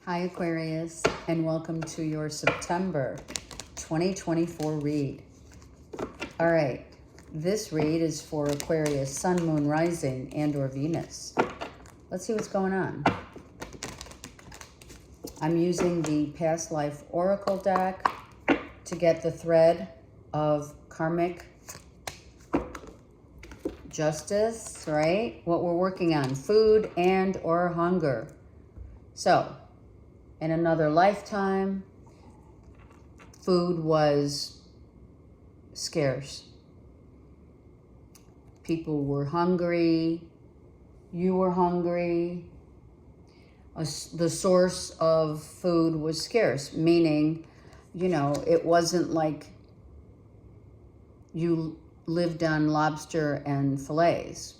Hi Aquarius, and welcome to your September 2024 read. All right, this read is for Aquarius, Sun, Moon, Rising, and or Venus. Let's see what's going on. I'm using the Past Life Oracle deck to get the thread of karmic justice, right? What we're working on, food and or hunger. So, in another lifetime, food was scarce. People were hungry. You were hungry. The source of food was scarce, meaning, it wasn't like you lived on lobster and fillets.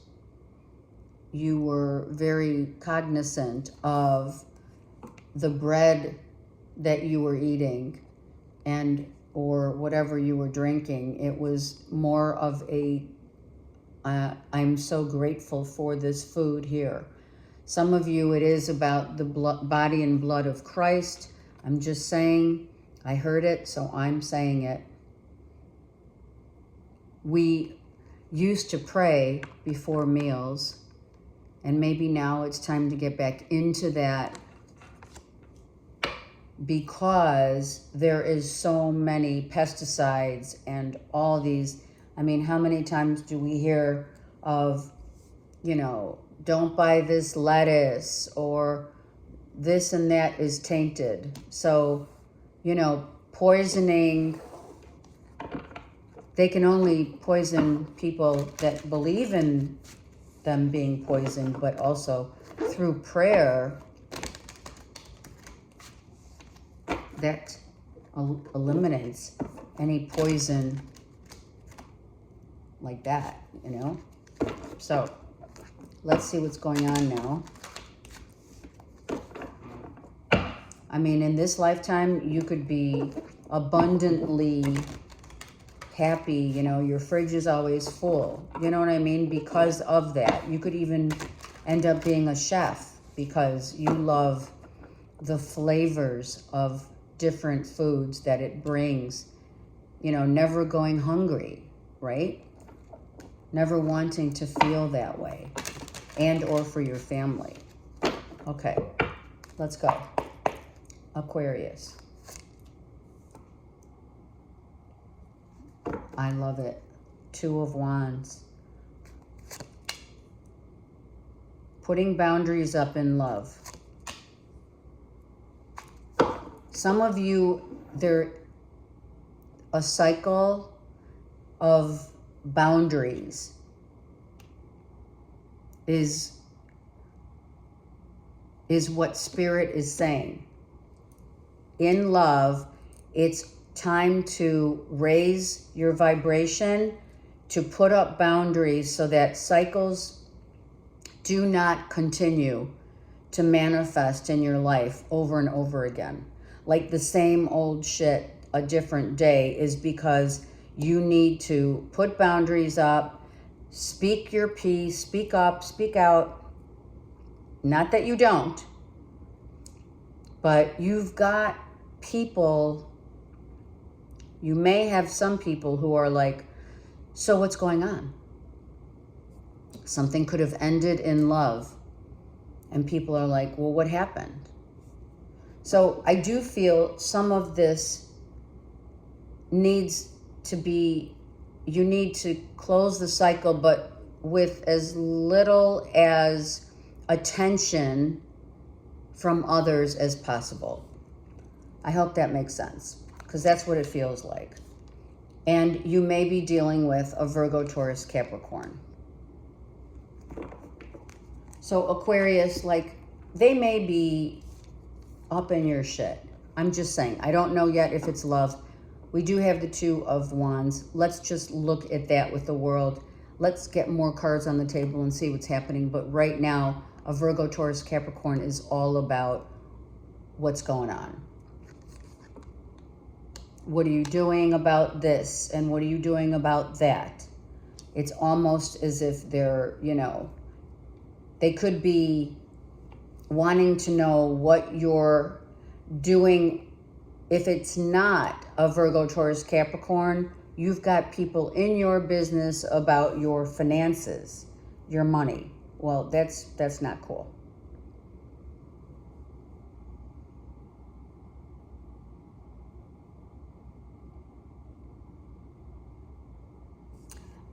You were very cognizant of the bread that you were eating and or whatever you were drinking. It was more of a I'm so grateful for this food here. Some of you, it is about the body and blood of Christ. I'm just saying, I heard it, so I'm saying it. We used to pray before meals, and maybe now it's time to get back into that, because there is so many pesticides and all these. I mean, how many times do we hear of, don't buy this lettuce, or this and that is tainted. So, poisoning, they can only poison people that believe in them being poisoned, but also through prayer, that eliminates any poison like that, So let's see what's going on now. I mean, in this lifetime, you could be abundantly happy. Your fridge is always full. You know what I mean? Because of that, you could even end up being a chef because you love the flavors of different foods that it brings, never going hungry, right? Never wanting to feel that way, and or for your family. Okay, let's go. Aquarius. I love it. Two of Wands. Putting boundaries up in love. Some of you, a cycle of boundaries is what Spirit is saying. In love, it's time to raise your vibration, to put up boundaries so that cycles do not continue to manifest in your life over and over again. Like the same old shit, a different day, is because you need to put boundaries up, speak your piece, speak up, speak out. Not that you don't, but you've got people, you may have some people who are like, so what's going on? Something could have ended in love, and people are like, well, what happened? So I do feel some of this needs to be, you need to close the cycle, but with as little as attention from others as possible. I hope that makes sense, because that's what it feels like. And you may be dealing with a Virgo, Taurus, Capricorn. So Aquarius, they may be up in your shit. I'm just saying, I don't know yet if it's love. We do have the Two of Wands. Let's just look at that with the world. Let's get more cards on the table and see what's happening. But right now, a Virgo, Taurus, Capricorn is all about what's going on. What are you doing about this? And what are you doing about that? It's almost as if they're, they could be wanting to know what you're doing. If it's not a Virgo, Taurus, Capricorn, you've got people in your business about your finances, your money. Well, that's not cool.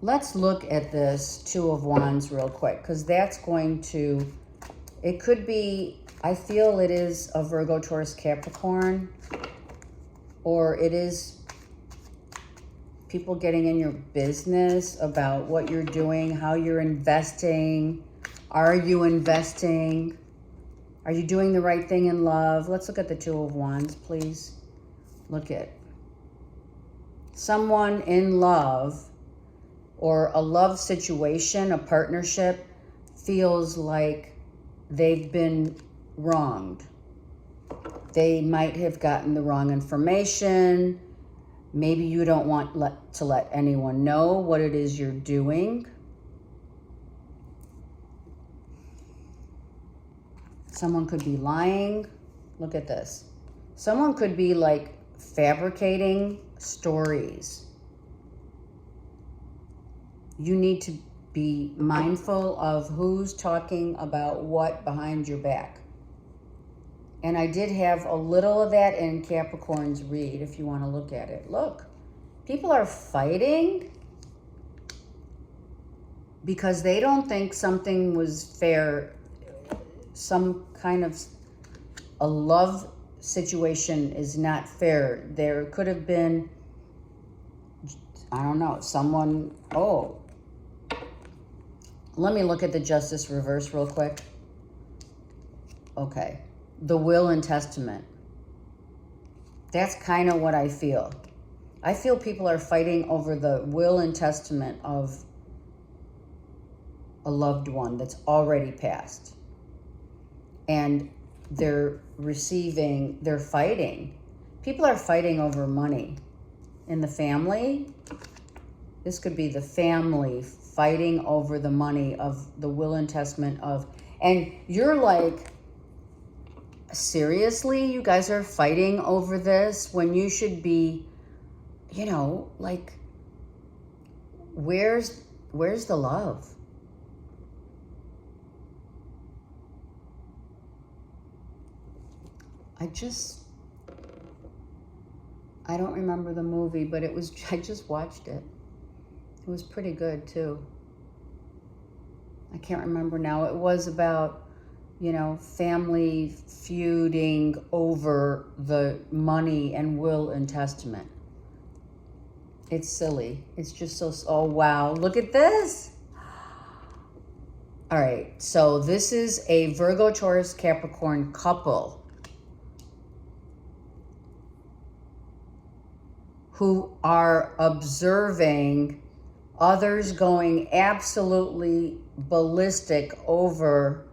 Let's look at this Two of Wands real quick, because that's going to, it could be, I feel it is a Virgo, Taurus, Capricorn, or it is people getting in your business about what you're doing, how you're investing. Are you investing? Are you doing the right thing in love? Let's look at the Two of Wands, please. Look at someone in love, or a love situation, a partnership, feels like they've been wronged. They might have gotten the wrong information. Maybe you don't want to let anyone know what it is you're doing. Someone could be lying. Look at this. Someone could be like fabricating stories. You need to be mindful of who's talking about what behind your back. And I did have a little of that in Capricorn's read, if you want to look at it. Look, people are fighting because they don't think something was fair. Some kind of a love situation is not fair. There could have been, I don't know, someone, let me look at the Justice reverse real quick. Okay. The will and testament. That's kind of what I feel. I feel people are fighting over the will and testament of a loved one that's already passed. And they're fighting. People are fighting over money. In the family, this could be the family fighting over the money of the will and testament of, and you're like, seriously, you guys are fighting over this when you should be, like, where's the love? I don't remember the movie, but I just watched it. It was pretty good too. I can't remember now. It was about, family feuding over the money and will and testament. It's silly. It's just so, oh wow, look at this. All right, so this is a Virgo, Taurus, Capricorn couple who are observing others going absolutely ballistic over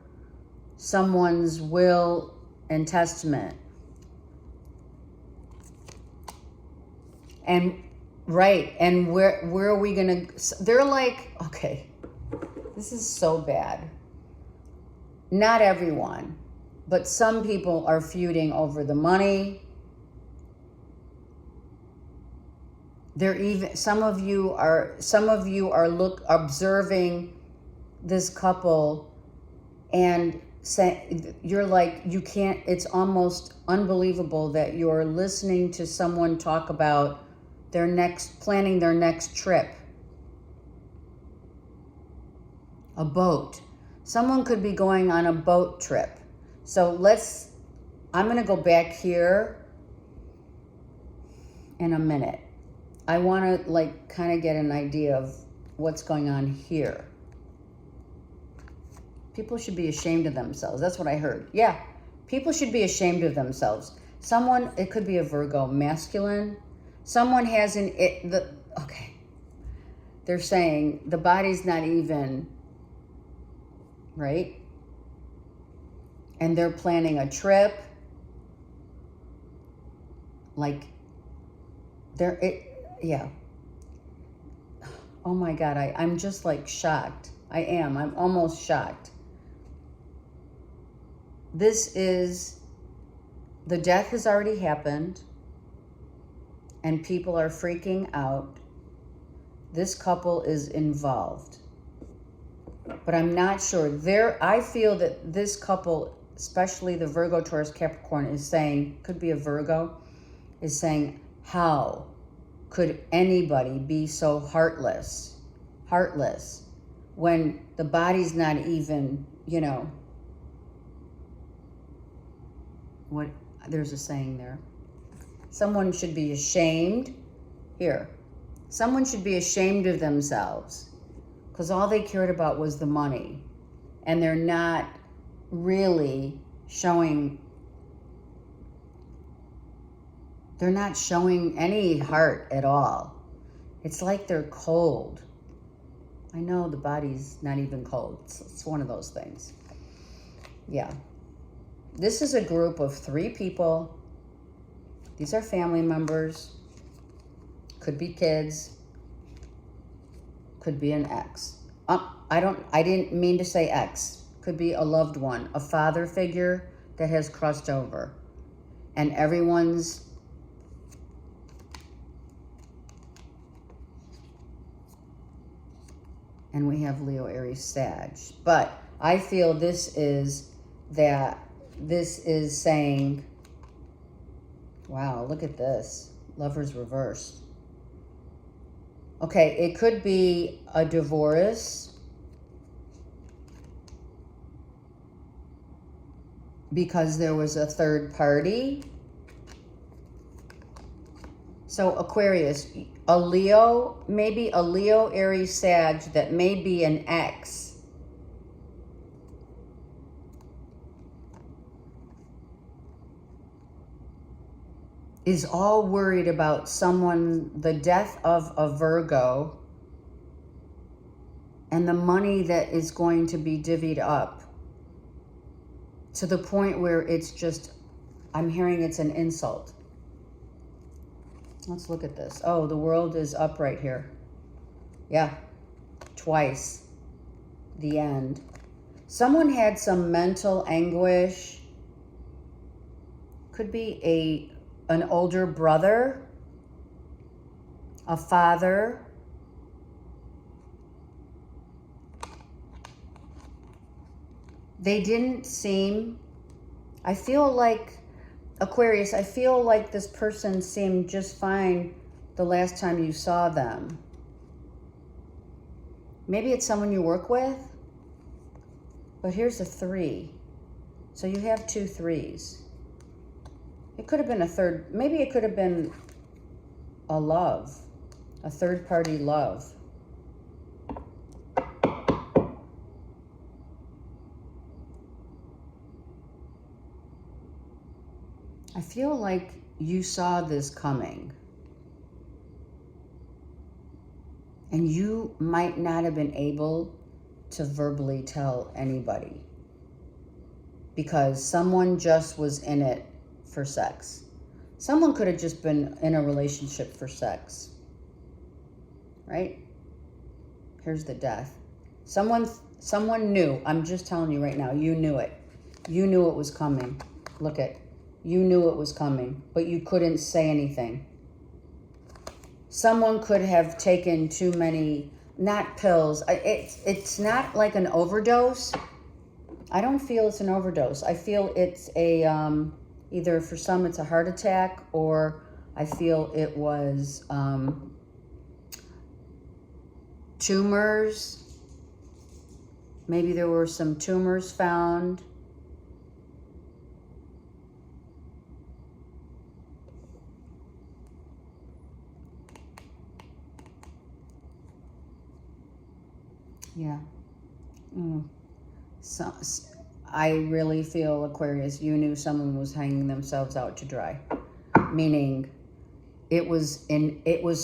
someone's will and testament. And right, and where are we gonna, they're like, okay, this is so bad. Not everyone, but some people are feuding over the money. Some of you are observing this couple and you're like, you can't, it's almost unbelievable that you're listening to someone talk about planning their next trip. A boat. Someone could be going on a boat trip. So I'm going to go back here in a minute. I want to kind of get an idea of what's going on here. People should be ashamed of themselves. That's what I heard. Yeah, people should be ashamed of themselves. Someone, it could be a Virgo, masculine. Someone has okay. They're saying the body's not even, right? And they're planning a trip. Yeah. Oh my God, I'm just like shocked. I'm almost shocked. this is, the death has already happened and people are freaking out. This couple is involved, but I'm not sure. I feel that this couple, especially the Virgo, Taurus, Capricorn, is saying, could be a Virgo, is saying, how could anybody be so heartless when the body's not even, you know, what, there's a saying there. Someone should be ashamed. Here. Someone should be ashamed of themselves because all they cared about was the money. And they're not really showing, they're not showing any heart at all. It's like they're cold. I know the body's not even cold. It's one of those things. Yeah. This is a group of 3 people. These are family members. Could be kids. Could be an ex. I didn't mean to say ex. Could be a loved one, a father figure that has crossed over. And everyone's and we have Leo, Aries, Sag. But I feel this is saying, wow, look at this. Lovers reversed. Okay, it could be a divorce because there was a third party. So Aquarius, a Leo, maybe a Leo, Aries, Sag that may be an ex. Is all worried about someone, the death of a Virgo, and the money that is going to be divvied up to the point where it's just, I'm hearing it's an insult. Let's look at this. Oh, the world is up right here. Yeah, twice. The end. Someone had some mental anguish. Could be an older brother, a father. They didn't seem, I feel like, Aquarius, I feel like this person seemed just fine the last time you saw them. Maybe it's someone you work with, but here's a 3. So you have 2 3s. It could have been a third, maybe it could have been a love, a third party love. I feel like you saw this coming. And you might not have been able to verbally tell anybody because someone just was in it for sex. Someone could have just been in a relationship for sex, right? Here's the death. Someone knew. I'm just telling you right now, you knew it. You knew it was coming. Look at, you knew it was coming, but you couldn't say anything. Someone could have taken too many, not pills. It's not like an overdose. I don't feel it's an overdose. I feel it's a, either for some it's a heart attack, or I feel it was tumors. Maybe there were some tumors found. Yeah. So, I really feel, Aquarius, you knew someone was hanging themselves out to dry. Meaning it was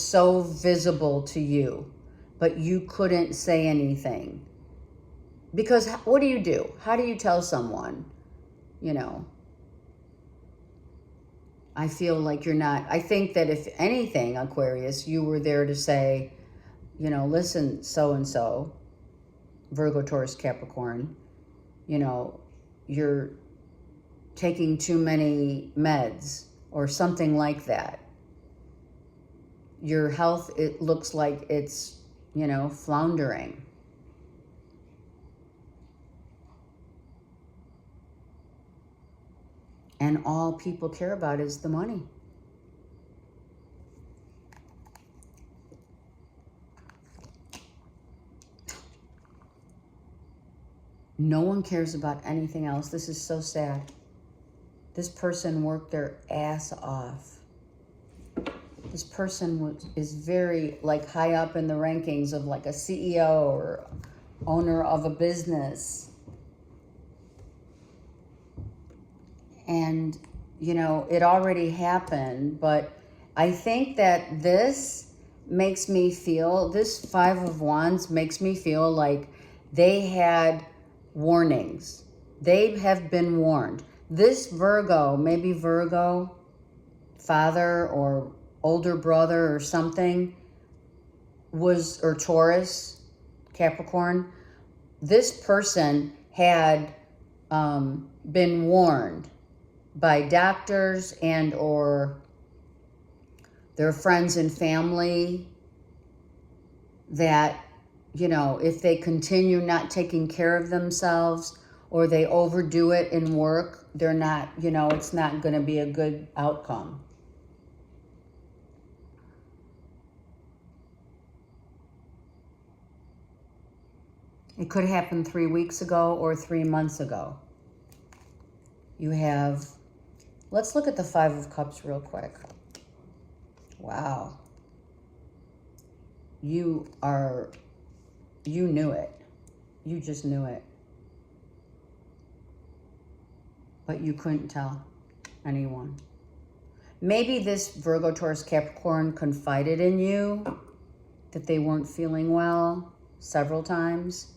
so visible to you, but you couldn't say anything. Because what do? How do you tell someone, you know? I feel like you're not, I think that if anything, Aquarius, you were there to say, you know, listen, so-and-so, Virgo, Taurus, Capricorn, you know, you're taking too many meds or something like that. Your health, it looks like it's, you know, floundering. And all people care about is the money. No one cares about anything else. This is so sad. This person worked their ass off. This person is very like high up in the rankings of like a CEO or owner of a business. And, you know, it already happened, but I think that this makes me feel, this Five of Wands makes me feel like they had warnings. They have been warned. This Virgo, maybe Virgo, father or older brother or something, was, or Taurus, Capricorn, this person had been warned by doctors and or their friends and family that, you know, if they continue not taking care of themselves or they overdo it in work, they're not, you know, it's not going to be a good outcome. It could happen 3 weeks ago or 3 months ago. You have, let's look at the Five of Cups real quick. Wow. You knew it. You just knew it. But you couldn't tell anyone. Maybe this Virgo, Taurus, Capricorn confided in you that they weren't feeling well several times.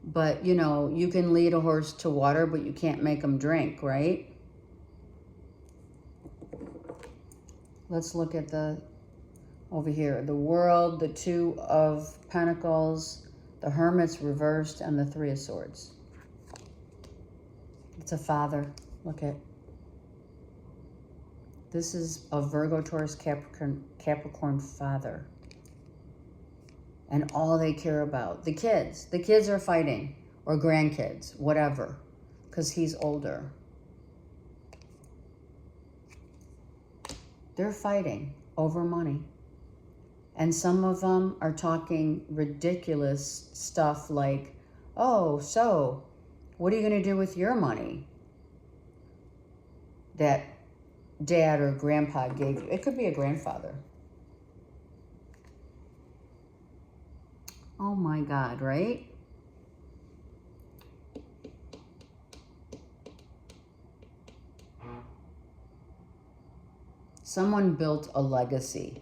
But, you know, you can lead a horse to water, but you can't make them drink, right? Let's look at the, over here, the World, the Two of Pentacles, the Hermit's reversed, and the Three of Swords. It's a father. Look at. This is a Virgo, Taurus, Capricorn father. And all they care about, the kids. The kids are fighting, or grandkids, whatever, because he's older. They're fighting over money. And some of them are talking ridiculous stuff like, oh, so what are you going to do with your money that dad or grandpa gave you? It could be a grandfather. Oh my God, right? Someone built a legacy,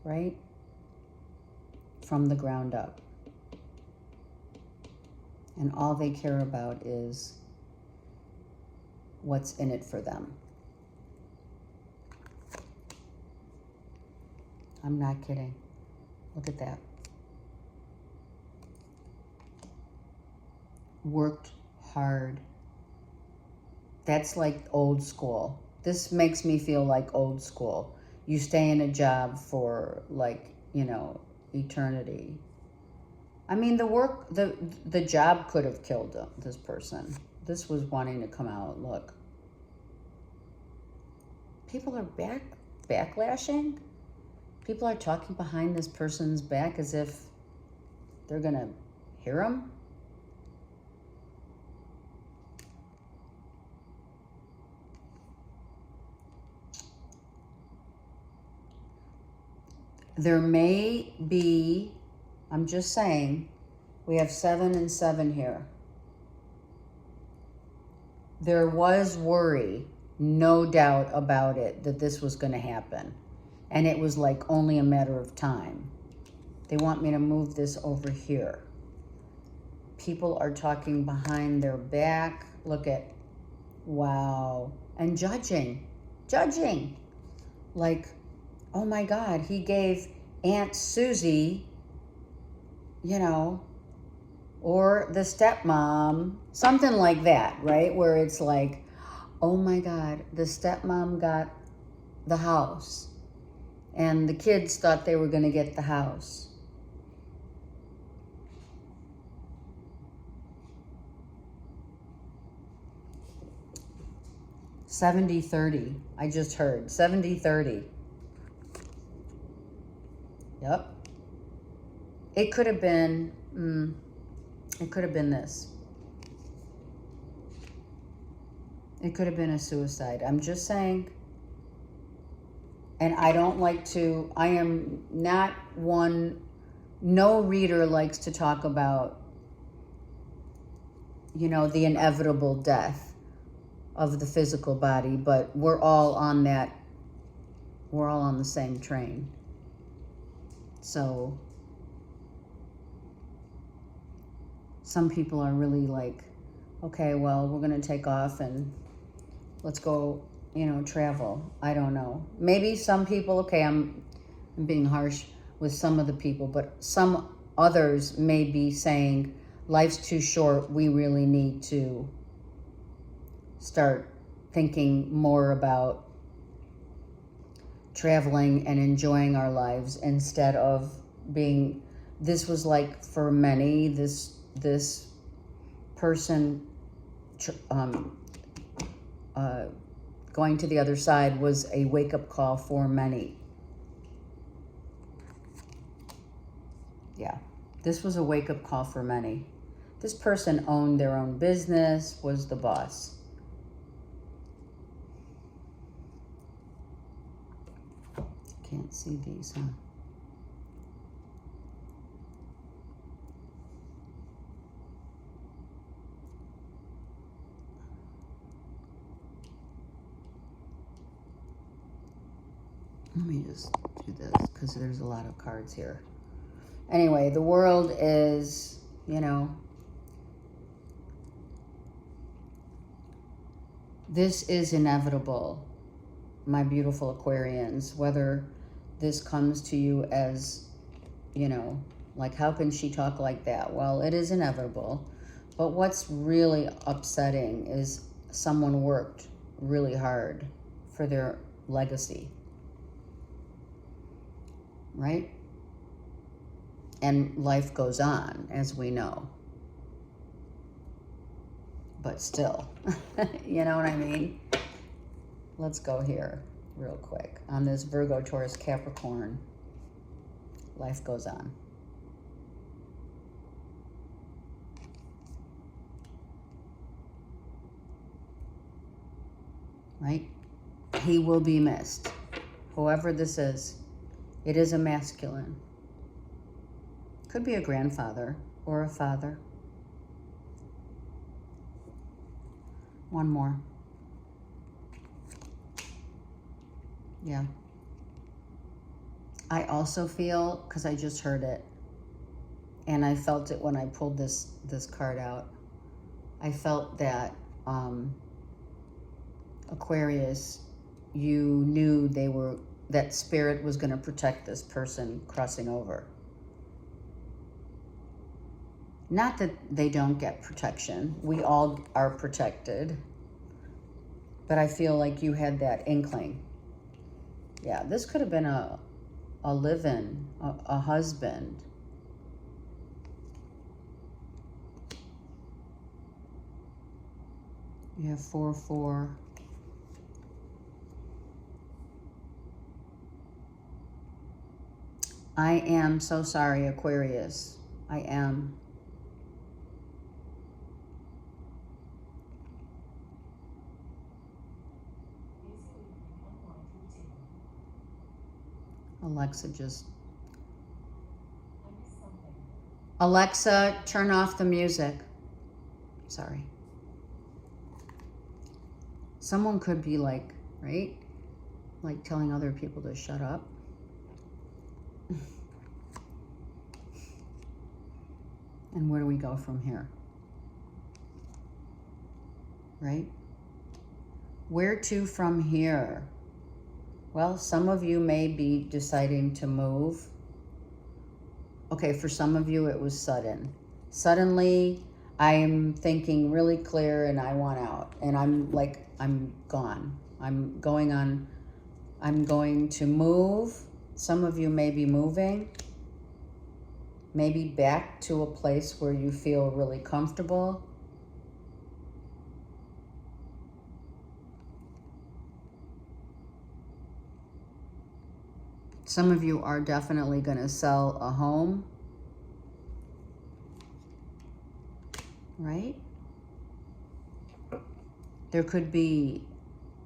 right? From the ground up. And all they care about is what's in it for them. I'm not kidding. Look at that. Worked hard. That's like old school. This makes me feel like old school. You stay in a job for like, you know, eternity. I mean, the job could have killed this person. This was wanting to come out. Look. People are backlashing. People are talking behind this person's back as if they're going to hear them. There may be, I'm just saying, we have 7 and 7 here. There was worry, no doubt about it, that this was going to happen. And it was like only a matter of time. They want me to move this over here. People are talking behind their back. Look at, wow. And judging. Like, oh my God, he gave Aunt Susie, you know, or the stepmom, something like that, right? Where it's like, oh my God, the stepmom got the house and the kids thought they were going to get the house. $70-30. I just heard $70-30. Yep. It could have been, it could have been this. It could have been a suicide. I'm just saying. And I don't like to, I am not one, no reader likes to talk about, you know, the inevitable death of the physical body, but we're all on that, we're all on the same train. So some people are really like, okay, well, we're going to take off and let's go, you know, travel. I don't know. Maybe some people, okay, I'm being harsh with some of the people, but some others may be saying, life's too short. We really need to start thinking more about traveling and enjoying our lives instead of being, this was like for many, this person going to the other side was a wake-up call for many. Yeah, this was a wake-up call for many. This person owned their own business, was the boss. Can't see these, huh? Let me just do this because there's a lot of cards here. Anyway, the world is, you know, this is inevitable, my beautiful Aquarians, whether this comes to you as, you know, like, how can she talk like that? Well, it is inevitable. But what's really upsetting is someone worked really hard for their legacy. Right? And life goes on, as we know. But still, you know what I mean? Let's go here real quick. On this Virgo, Taurus, Capricorn, life goes on. Right? He will be missed. Whoever this is, it is a masculine. Could be a grandfather or a father. One more. Yeah. I also feel, because I just heard it, and I felt it when I pulled this card out, I felt that Aquarius, you knew that spirit was going to protect this person crossing over. Not that they don't get protection. We all are protected. But I feel like you had that inkling. Yeah, this could have been a live-in, a husband. You have 4-4. I am so sorry, Aquarius. I am. Alexa, turn off the music. Sorry. Someone could be like, right? Like telling other people to shut up. And where do we go from here? Right? Where to from here? Well, some of you may be deciding to move. Okay, for some of you it was sudden. Suddenly, I'm thinking really clear and I want out. And I'm like, I'm gone. I'm going to move. Some of you may be moving. Maybe back to a place where you feel really comfortable. Some of you are definitely going to sell a home, right? There could be,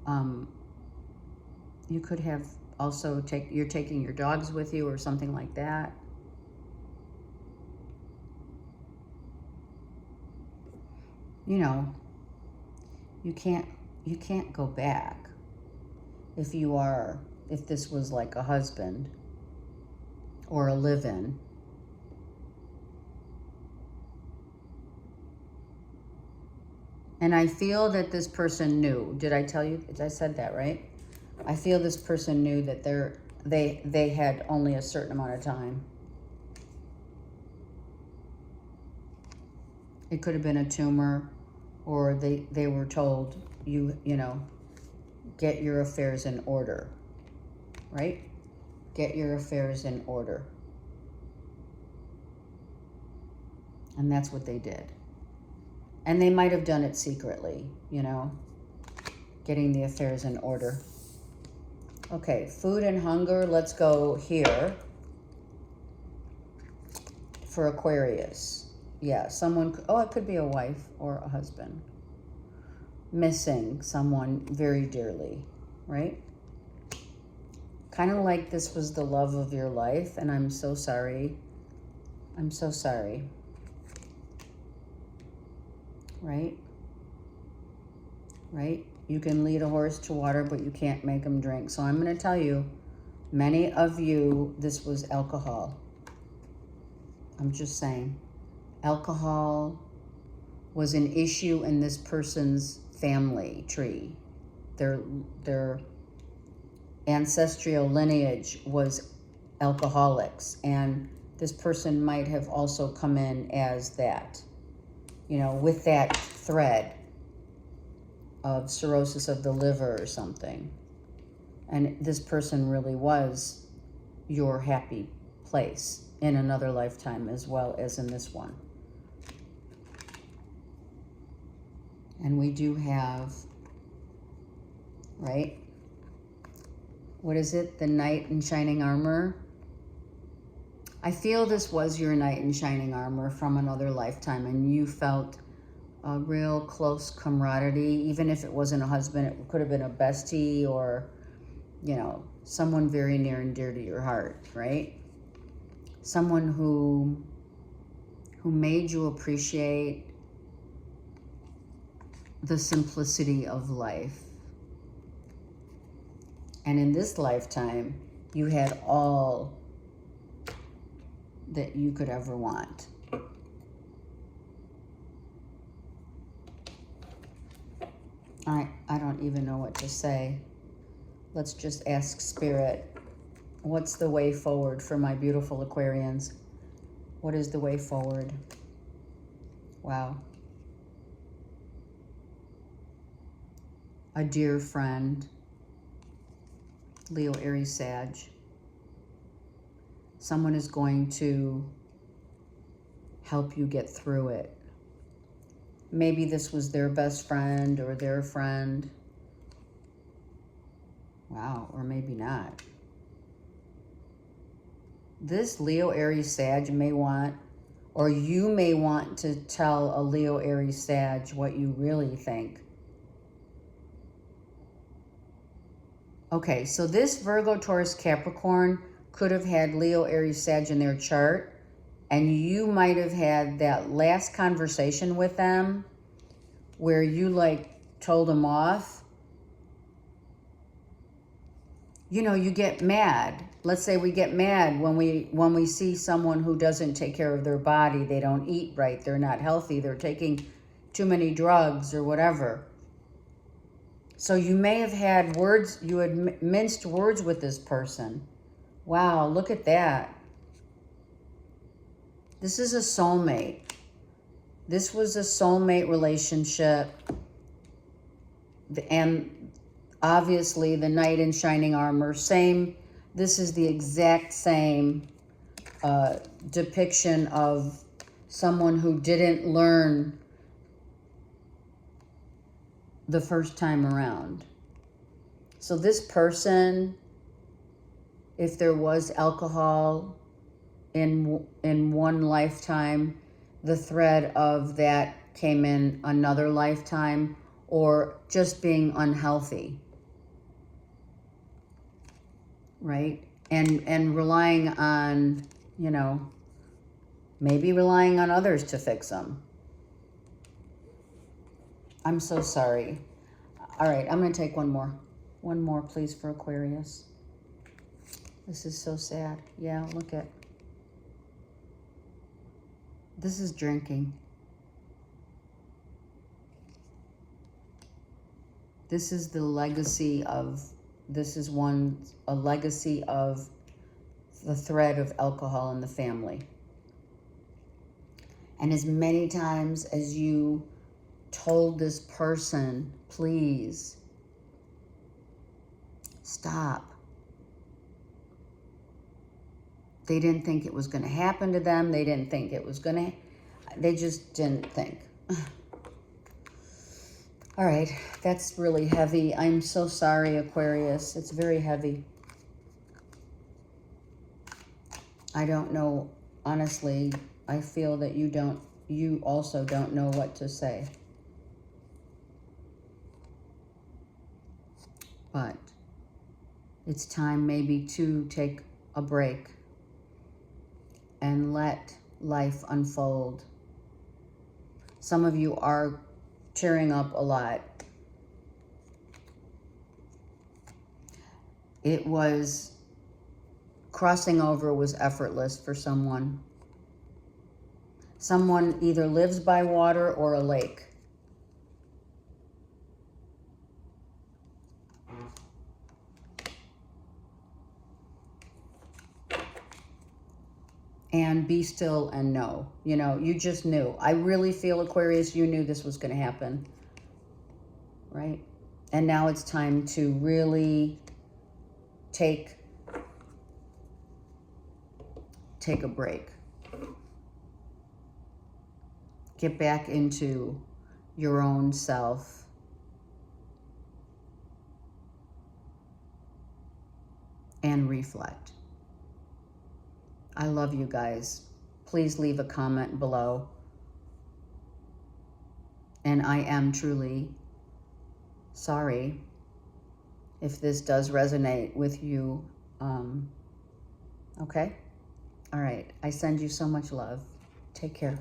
you could have also you're taking your dogs with you or something like that. You know, you can't go back if this was like a husband or a live-in. And I feel that this person knew. Did I tell you? I said that, right? I feel this person knew that they had only a certain amount of time. It could have been a tumor, or they were told, you know, get your affairs in order, right? Get your affairs in order. And that's what they did. And they might have done it secretly, you know, getting the affairs in order. Okay, food and hunger. Let's go here for Aquarius. Yeah, someone, oh, it could be a wife or a husband. Missing someone very dearly, right? Kind of like this was the love of your life, and I'm so sorry. I'm so sorry. Right? Right? You can lead a horse to water, but you can't make him drink. So I'm going to tell you, many of you, this was alcohol. I'm just saying. Alcohol was an issue in this person's family tree. Their ancestral lineage was alcoholics, and this person might have also come in as that, you know, with that thread of cirrhosis of the liver or something. And this person really was your happy place in another lifetime as well as in this one. And we do have, right? What is it? The knight in shining armor. I feel this was your knight in shining armor from another lifetime, and you felt a real close camaraderie. Even if it wasn't a husband, it could have been a bestie or, you know, someone very near and dear to your heart, right? Someone who made you appreciate the simplicity of life. And in this lifetime, you had all that you could ever want. I don't even know what to say. Let's just ask Spirit, what's the way forward for my beautiful Aquarians? What is the way forward? Wow. A dear friend. Leo, Aries, Sag. Someone is going to help you get through it. Maybe this was their best friend or their friend. Wow, or maybe not. This Leo, Aries, Sag may want, or you may want to tell a Leo, Aries, Sag what you really think. Okay, so this Virgo, Taurus, Capricorn could have had Leo, Aries, Sag in their chart, and you might have had that last conversation with them where you like told them off. You know, you get mad. Let's say we get mad when we see someone who doesn't take care of their body. They don't eat right. They're not healthy. They're taking too many drugs or whatever. So you may have had words, you had minced words with this person. Wow, look at that. This is a soulmate. This was a soulmate relationship. And obviously the knight in shining armor, same. This is the exact same depiction of someone who didn't learn the first time around. So this person, if there was alcohol in one lifetime, the thread of that came in another lifetime, or just being unhealthy, right? And relying on, you know, maybe relying on others to fix them. I'm so sorry. All right, I'm going to take one more. One more, please, for Aquarius. This is so sad. Yeah, look at. This is drinking. This is the legacy of, a legacy of the thread of alcohol in the family. And as many times as you told this person, please stop, they didn't think it was going to happen to them. They didn't think it was going to, they just didn't think. All right, that's really heavy. I'm so sorry, Aquarius. It's very heavy. I don't know, honestly, I feel that you also don't know what to say. But it's time maybe to take a break and let life unfold. Some of you are tearing up a lot. It was, crossing over was effortless for someone. Someone either lives by water or a lake. And be still and know. You know, you just knew. I really feel, Aquarius, you knew this was going to happen. Right? And now it's time to really take a break. Get back into your own self. And reflect. I love you guys. Please leave a comment below. And I am truly sorry if this does resonate with you. Okay? All right. I send you so much love. Take care.